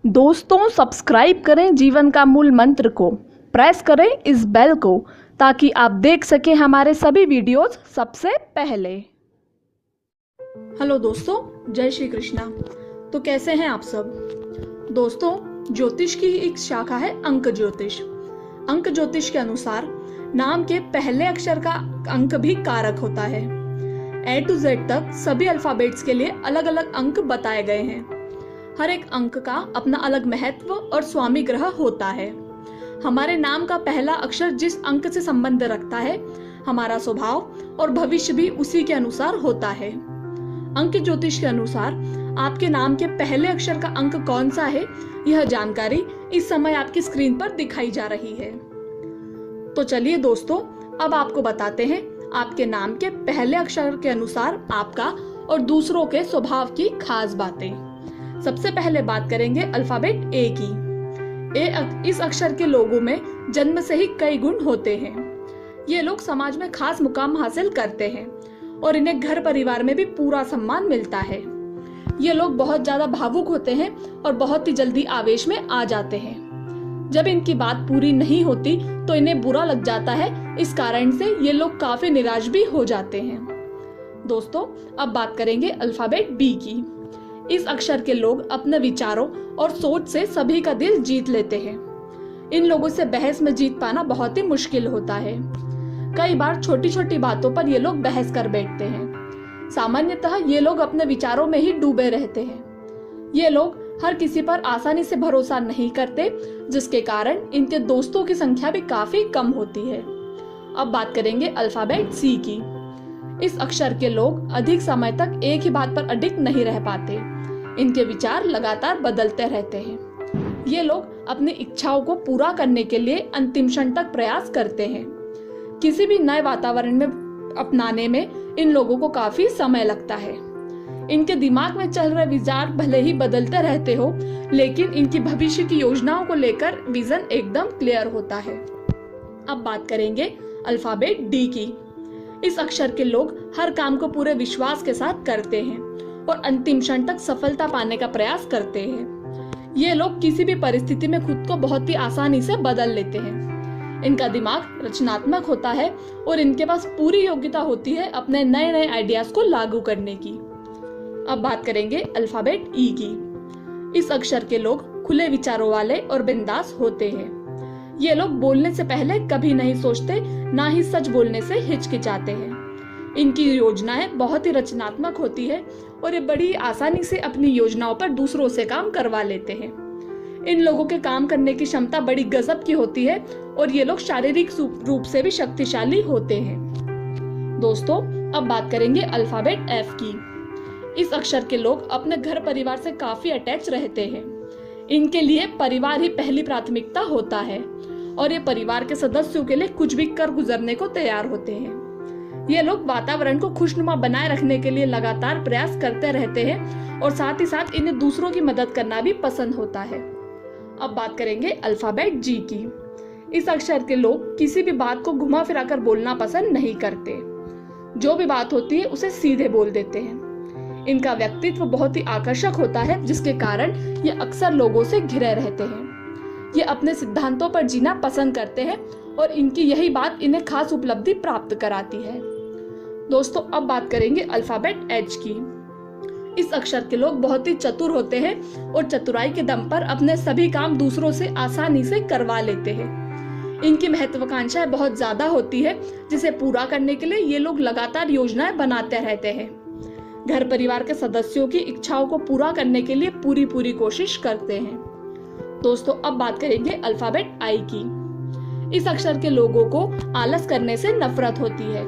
दोस्तों सब्सक्राइब करें जीवन का मूल मंत्र को, प्रेस करें इस बेल को ताकि आप देख सकें हमारे सभी वीडियोस सबसे पहले। हेलो दोस्तों, जय श्री कृष्णा। तो कैसे हैं आप सब दोस्तों? ज्योतिष की एक शाखा है अंक ज्योतिष। अंक ज्योतिष के अनुसार नाम के पहले अक्षर का अंक भी कारक होता है। A to Z तक सभी अल्फाबेट्स के लिए अलग अलग अंक बताए गए हैं। हर एक अंक का अपना अलग महत्व और स्वामी ग्रह होता है। हमारे नाम का पहला अक्षर जिस अंक से संबंध रखता है, हमारा स्वभाव और भविष्य भी उसी के अनुसार होता है। अंक ज्योतिष के अनुसार आपके नाम के पहले अक्षर का अंक कौन सा है, यह जानकारी इस समय आपकी स्क्रीन पर दिखाई जा रही है। तो चलिए दोस्तों, अब आपको बताते हैं आपके नाम के पहले अक्षर के अनुसार आपका और दूसरों के स्वभाव की खास बातें। सबसे पहले बात करेंगे अल्फाबेट ए की। इस अक्षर के लोगों में जन्म से ही कई गुण होते हैं। ये लोग समाज में खास मुकाम हासिल करते हैं और इन्हें घर परिवार में भी पूरा सम्मान मिलता है। ये लोग बहुत ज्यादा भावुक होते हैं और बहुत ही जल्दी आवेश में आ जाते हैं। जब इनकी बात पूरी नहीं होती तो इन्हें बुरा लग जाता है। इस कारण से ये लोग काफी निराश भी हो जाते हैं। दोस्तों, अब बात करेंगे अल्फाबेट बी की। इस अक्षर के लोग अपने विचारों और सोच से सभी का दिल जीत लेते हैं। इन लोगों से बहस में जीत पाना बहुत ही मुश्किल होता है। कई बार छोटी छोटी बातों पर ये लोग बहस कर बैठते हैं। सामान्यतः ये लोग अपने विचारों में ही डूबे रहते हैं। ये लोग हर किसी पर आसानी से भरोसा नहीं करते, जिसके कारण इनके दोस्तों की संख्या भी काफी कम होती है। अब बात करेंगे अल्फाबेट सी की। इस अक्षर के लोग अधिक समय तक एक ही बात पर अडिग नहीं रह पाते। इनके विचार लगातार बदलते रहते हैं। ये लोग अपनी इच्छाओं को पूरा करने के लिए अंतिम क्षण तक प्रयास करते हैं। किसी भी नए वातावरण में अपनाने में इन लोगों को काफी समय लगता है। इनके दिमाग में चल रहे विचार भले ही बदलते रहते हो, लेकिन इनकी भविष्य की योजनाओं को लेकर विजन एकदम क्लियर होता है। अब बात करेंगे अल्फाबेट डी की। इस अक्षर के लोग हर काम को पूरे विश्वास के साथ करते हैं और अंतिम क्षण तक सफलता पाने का प्रयास करते हैं। ये लोग किसी भी परिस्थिति में खुद को बहुत ही आसानी से बदल लेते हैं। इनका दिमाग रचनात्मक होता है और इनके पास पूरी योग्यता होती है अपने नए नए आइडियाज को लागू करने की। अब बात करेंगे अल्फाबेट ई की। इस अक्षर के लोग खुले विचारों वाले और बिंदास होते हैं। ये लोग बोलने से पहले कभी नहीं सोचते, ना ही सच बोलने से हिचकिचाते हैं। इनकी योजनाएं बहुत ही रचनात्मक होती है और ये बड़ी आसानी से अपनी योजनाओं पर दूसरों से काम करवा लेते हैं। इन लोगों के काम करने की क्षमता बड़ी गजब की होती है और ये लोग शारीरिक रूप से भी शक्तिशाली होते हैं। दोस्तों, अब बात करेंगे अल्फाबेट एफ की। इस अक्षर के लोग अपने घर परिवार से काफी अटैच रहते हैं। इनके लिए परिवार ही पहली प्राथमिकता होता है और ये परिवार के सदस्यों के लिए कुछ भी कर गुजरने को तैयार होते हैं। ये लोग वातावरण को खुशनुमा बनाए रखने के लिए लगातार प्रयास करते रहते हैं और साथ ही साथ इन्हें दूसरों की मदद करना भी पसंद होता है। अब बात करेंगे अल्फाबेट जी की। इस अक्षर के लोग किसी भी बात को घुमा फिराकर बोलना पसंद नहीं करते। जो भी बात होती है उसे सीधे बोल देते हैं। इनका व्यक्तित्व बहुत ही आकर्षक होता है, जिसके कारण ये अक्सर लोगों से घिरे रहते हैं। ये अपने सिद्धांतों पर जीना पसंद करते हैं और इनकी यही बात इन्हें खास उपलब्धि प्राप्त कराती है। दोस्तों, अब बात करेंगे अल्फाबेट एच की। इस अक्षर के लोग बहुत ही चतुर होते हैं और चतुराई के दम पर अपने सभी काम दूसरों से आसानी से करवा लेते हैं। इनकी महत्वाकांक्षाएं बहुत ज्यादा होती है, जिसे पूरा करने के लिए ये लोग लगातार योजनाएं बनाते रहते हैं। घर परिवार के सदस्यों की इच्छाओं को पूरा करने के लिए पूरी कोशिश करते हैं। दोस्तों, अब बात करेंगे अल्फाबेट आई की। इस अक्षर के लोगों को आलस करने से नफरत होती है।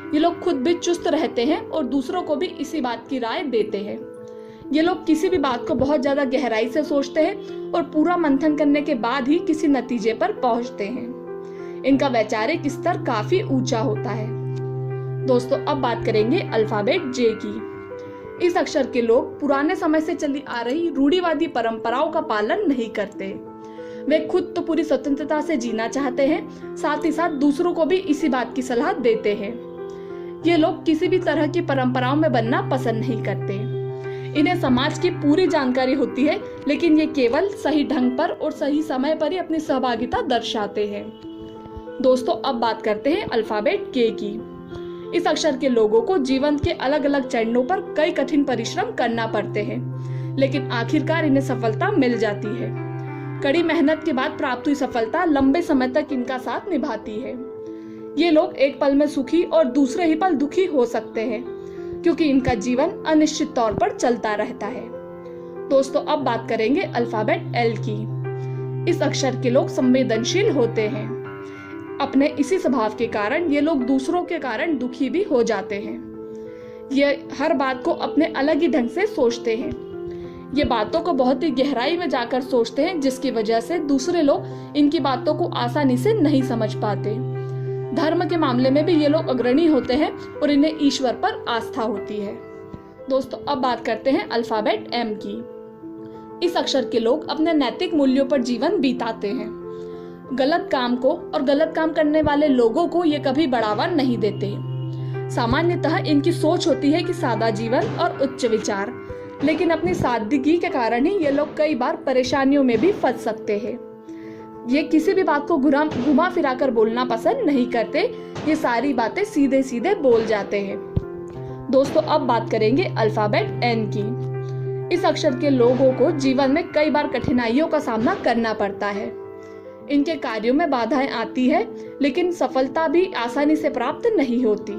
ये लोग खुद भी चुस्त रहते हैं और दूसरों को भी इसी बात की राय देते हैं। ये लोग किसी भी बात को बहुत ज्यादा गहराई से सोचते हैं और पूरा मंथन करने के बाद ही किसी नतीजे पर पहुंचते हैं। इनका वैचारिक स्तर काफी ऊंचा होता है। दोस्तों, अब बात करेंगे अल्फाबेट जे की। इस अक्षर के लोग पुराने समय से चली आ रही रूढ़िवादी परंपराओं का पालन नहीं करते। वे खुद तो पूरी स्वतंत्रता से जीना चाहते हैं, साथ ही साथ दूसरों को भी इसी बात की सलाह देते हैं। ये लोग किसी भी तरह की परंपराओं में बनना पसंद नहीं करते। इन्हें समाज की पूरी जानकारी होती है, लेकिन ये केवल सही ढंग पर और सही समय पर ही अपनी सहभागिता दर्शाते हैं। दोस्तों अब बात करते हैं अल्फाबेट के की। इस अक्षर के लोगों को जीवन के अलग अलग चरणों पर कई कठिन परिश्रम करना पड़ते हैं, लेकिन आखिरकार इन्हें सफलता मिल जाती है। कड़ी मेहनत के बाद प्राप्त हुई सफलता लंबे समय तक इनका साथ निभाती है। ये लोग एक पल में सुखी और दूसरे ही पल दुखी हो सकते हैं, क्योंकि इनका जीवन अनिश्चित तौर पर चलता रहता है। दोस्तों अब बात करेंगे अल्फाबेट एल की। इस अक्षर के लोग संवेदनशील होते हैं। अपने इसी स्वभाव के कारण ये लोग दूसरों के कारण दुखी भी हो जाते हैं। ये हर बात को अपने अलग ही ढंग से सोचते हैं। ये बातों को बहुत ही गहराई में जाकर सोचते हैं, जिसकी वजह से दूसरे लोग इनकी बातों को आसानी से नहीं समझ पाते। धर्म के मामले में भी ये लोग अग्रणी होते हैं और इन्हें ईश्वर पर आस्था होती है। दोस्तों अब बात करते हैं अल्फाबेट एम की। इस अक्षर के लोग अपने नैतिक मूल्यों पर जीवन बिताते हैं। गलत काम को और गलत काम करने वाले लोगों को ये कभी बढ़ावा नहीं देते। सामान्यतः इनकी सोच होती है कि सादा जीवन और उच्च विचार, लेकिन अपनी सादगी के कारण ही ये लोग कई बार परेशानियों में भी फंस सकते हैं। ये किसी भी बात को घुमा फिरा कर बोलना पसंद नहीं करते। ये सारी बातें सीधे सीधे बोल जाते हैं। दोस्तों अब बात करेंगे अल्फाबेट एन की। इस अक्षर के लोगों को जीवन में कई बार कठिनाइयों का सामना करना पड़ता है। इनके कार्यों में बाधाएं आती है, लेकिन सफलता भी आसानी से प्राप्त नहीं होती।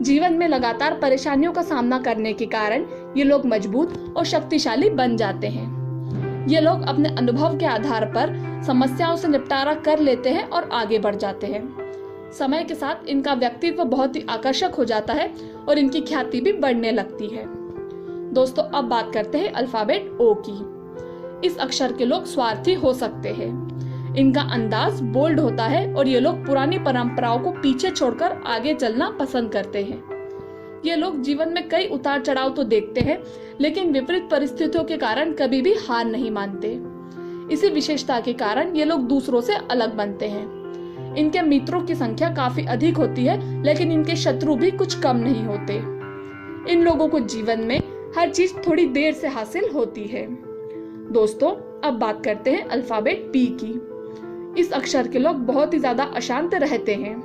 जीवन में लगातार परेशानियों का सामना करने के कारण ये लोग मजबूत और शक्तिशाली बन जाते हैं। ये लोग अपने अनुभव के आधार पर समस्याओं से निपटारा कर लेते हैं और आगे बढ़ जाते हैं। समय के साथ इनका व्यक्तित्व बहुत ही आकर्षक हो जाता है और इनकी ख्याति भी बढ़ने लगती है। दोस्तों अब बात करते हैं अल्फाबेट ओ की। इस अक्षर के लोग स्वार्थी हो सकते हैं। इनका अंदाज बोल्ड होता है और ये लोग पुरानी परंपराओं को पीछे छोड़कर आगे चलना पसंद करते हैं। ये लोग जीवन में कई उतार चढ़ाव तो देखते हैं, लेकिन विपरीत परिस्थितियों के कारण कभी भी हार नहीं मानते। इसी विशेषता के कारण ये लोग दूसरों से अलग बनते हैं। इनके मित्रों की संख्या काफी अधिक होती है, लेकिन इनके शत्रु भी कुछ कम नहीं होते। इन लोगों को जीवन में हर चीज थोड़ी देर से हासिल होती है। दोस्तों अब बात करते हैं अल्फाबेट पी की। इस अक्षर के लोग बहुत ही ज्यादा अशांत रहते हैं।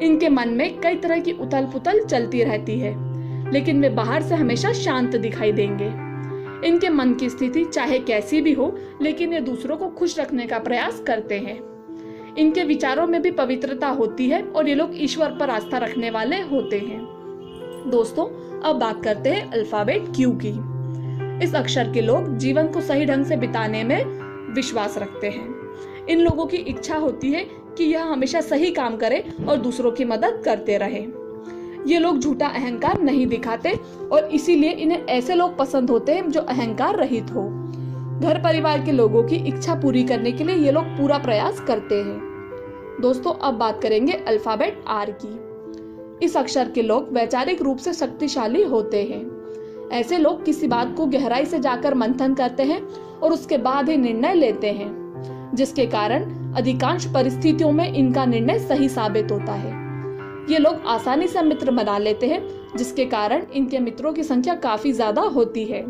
इनके मन में कई तरह की उथल पुथल चलती रहती है, लेकिन वे बाहर से हमेशा शांत दिखाई देंगे। इनके मन की स्थिति चाहे कैसी भी हो, लेकिन ये दूसरों को खुश रखने का प्रयास करते हैं। इनके विचारों में भी पवित्रता होती है और ये लोग ईश्वर पर आस्था रखने वाले होते हैं। दोस्तों अब बात करते हैं अल्फाबेट क्यू की। इस अक्षर के लोग जीवन को सही ढंग से बिताने में विश्वास रखते हैं। इन लोगों की इच्छा होती है कि यह हमेशा सही काम करे और दूसरों की मदद करते रहे। ये लोग झूठा अहंकार नहीं दिखाते और इसीलिए इन्हें ऐसे लोग पसंद होते हैं जो अहंकार रहित हो। घर परिवार के लोगों की इच्छा पूरी करने के लिए ये लोग पूरा प्रयास करते हैं। दोस्तों अब बात करेंगे अल्फाबेट आर की। इस अक्षर के लोग वैचारिक रूप से शक्तिशाली होते हैं। ऐसे लोग किसी बात को गहराई से जाकर मंथन करते हैं और उसके बाद ही निर्णय लेते हैं, जिसके कारण अधिकांश परिस्थितियों में इनका निर्णय सही साबित होता है। ये लोग आसानी से मित्र बना लेते हैं, जिसके कारण इनके मित्रों की संख्या काफी ज्यादा होती है।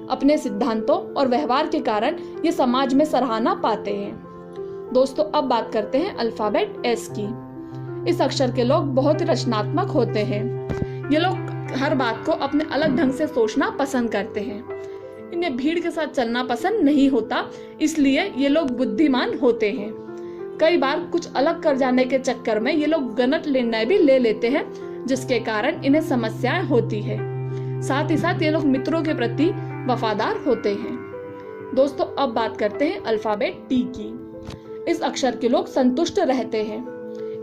अपने सिद्धांतों और व्यवहार के कारण ये समाज में सराहना पाते हैं। दोस्तों अब बात करते हैं अल्फाबेट एस की। इस अक्षर के लोग बहुत ही रचनात्मक होते हैं। ये लोग हर बात को अपने अलग ढंग से सोचना पसंद करते हैं। इन्हें भीड़ के साथ चलना पसंद नहीं होता, इसलिए ये लोग बुद्धिमान होते हैं। कई बार कुछ अलग कर जाने के चक्कर में ये लोग गलत निर्णय भी ले लेते हैं, जिसके कारण इन्हें समस्याएं होती है। साथ ही साथ ये लोग मित्रों के प्रति वफादार होते हैं। दोस्तों अब बात करते हैं अल्फाबेट टी की। इस अक्षर के लोग संतुष्ट रहते हैं।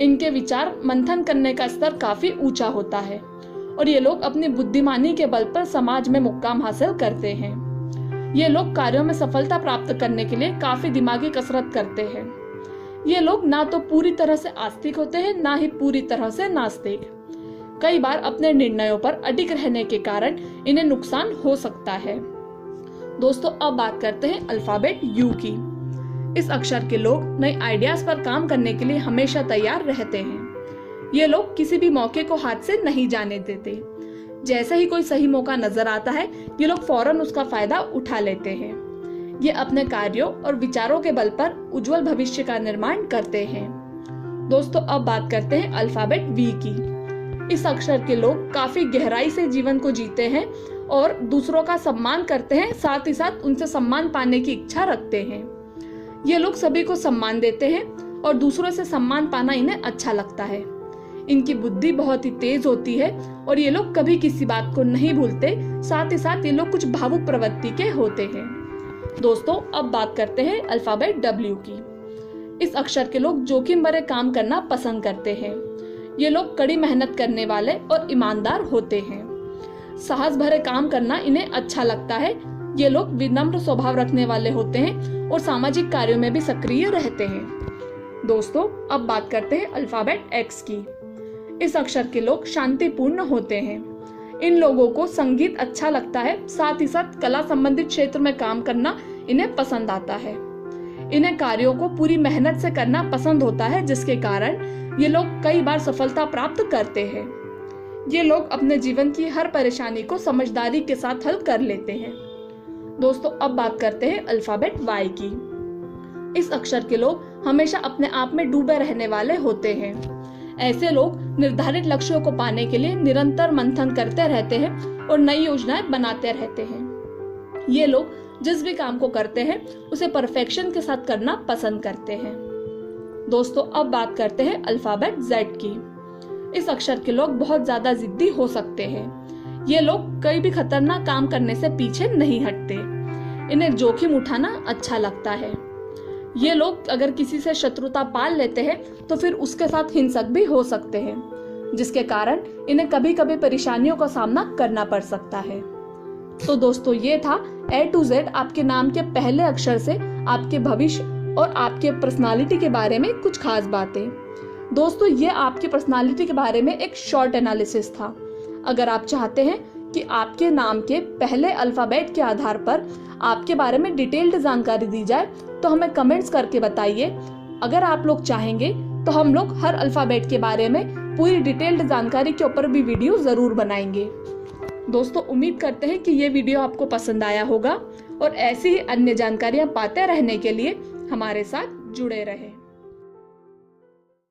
इनके विचार मंथन करने का स्तर काफी ऊंचा होता है और ये लोग अपनी बुद्धिमानी के बल पर समाज में मुकाम हासिल करते हैं। ये लोग कार्यों में सफलता प्राप्त करने के लिए काफी दिमागी कसरत करते हैं। ये लोग ना तो पूरी तरह से आस्तिक होते हैं, ना ही पूरी तरह से नास्तिक। कई बार अपने निर्णयों पर अडिग रहने के कारण इन्हें नुकसान हो सकता है। दोस्तों अब बात करते हैं अल्फाबेट यू की। इस अक्षर के लोग नए आइडियाज पर काम करने के लिए हमेशा तैयार रहते हैं। ये लोग किसी भी मौके को हाथ से नहीं जाने देते। जैसे ही कोई सही मौका नजर आता है, ये लोग फौरन उसका फायदा उठा लेते हैं। ये अपने कार्यों और विचारों के बल पर उज्जवल भविष्य का निर्माण करते हैं। दोस्तों अब बात करते हैं अल्फाबेट वी की। इस अक्षर के लोग काफी गहराई से जीवन को जीते हैं और दूसरों का सम्मान करते हैं, साथ ही साथ उनसे सम्मान पाने की इच्छा रखते हैं। ये लोग सभी को सम्मान देते हैं और दूसरों से सम्मान पाना इन्हें अच्छा लगता है। इनकी बुद्धि बहुत ही तेज होती है और ये लोग कभी किसी बात को नहीं भूलते, साथ ही साथ ये लोग कुछ भावुक प्रवृत्ति के होते हैं। दोस्तों अब बात करते हैं अल्फाबेट डब्ल्यू की। इस अक्षर के लोग जोखिम भरे काम करना पसंद करते हैं। ये लोग कड़ी मेहनत करने वाले और ईमानदार होते हैं। साहस भरे काम करना इन्हें अच्छा लगता है। ये लोग विनम्र स्वभाव रखने वाले होते हैं और सामाजिक कार्यों में भी सक्रिय रहते हैं। दोस्तों अब बात करते हैं अल्फाबेट एक्स की। इस अक्षर के लोग शांतिपूर्ण होते हैं। इन लोगों को संगीत अच्छा लगता है, साथ ही साथ कला संबंधित क्षेत्र में काम करना इन्हें पसंद आता है। इन्हें कार्यों को पूरी मेहनत से करना पसंद होता है, जिसके कारण ये लोग कई बार सफलता प्राप्त करते हैं। ये लोग अपने जीवन की हर परेशानी को समझदारी के साथ हल कर लेते हैं। दोस्तों अब बात करते हैं अल्फाबेट वाई की। इस अक्षर के लोग हमेशा अपने आप में डूबे रहने वाले होते हैं। ऐसे लोग निर्धारित लक्ष्यों को पाने के लिए निरंतर मंथन करते रहते हैं और नई योजनाएं बनाते रहते हैं। ये लोग जिस भी काम को करते हैं उसे परफेक्शन के साथ करना पसंद करते हैं। दोस्तों अब बात करते हैं अल्फाबेट जेड की। इस अक्षर के लोग बहुत ज्यादा जिद्दी हो सकते हैं। ये लोग कई भी खतरनाक काम करने से पीछे नहीं हटते। इन्हें जोखिम उठाना अच्छा लगता है। ये लोग अगर किसी से शत्रुता पाल लेते हैं तो फिर उसके साथ हिंसक भी हो सकते हैं, जिसके कारण इन्हें कभी कभी परेशानियों का सामना करना पड़ सकता है। तो दोस्तों ये था A to Z आपके नाम के पहले अक्षर से आपके भविष्य और आपके पर्सनालिटी के बारे में कुछ खास बातें। दोस्तों ये आपकी पर्सनालिटी के बारे में एक शॉर्ट एनालिसिस था। अगर आप चाहते हैं कि आपके नाम के पहले अल्फाबेट के आधार पर आपके बारे में डिटेल्ड जानकारी दी जाए तो हमें कमेंट्स करके बताइए। अगर आप लोग चाहेंगे तो हम लोग हर अल्फाबेट के बारे में पूरी डिटेल्ड जानकारी के ऊपर भी वीडियो जरूर बनाएंगे। दोस्तों उम्मीद करते हैं कि ये वीडियो आपको पसंद आया होगा और ऐसी ही अन्य जानकारियां पाते रहने के लिए हमारे साथ जुड़े रहें।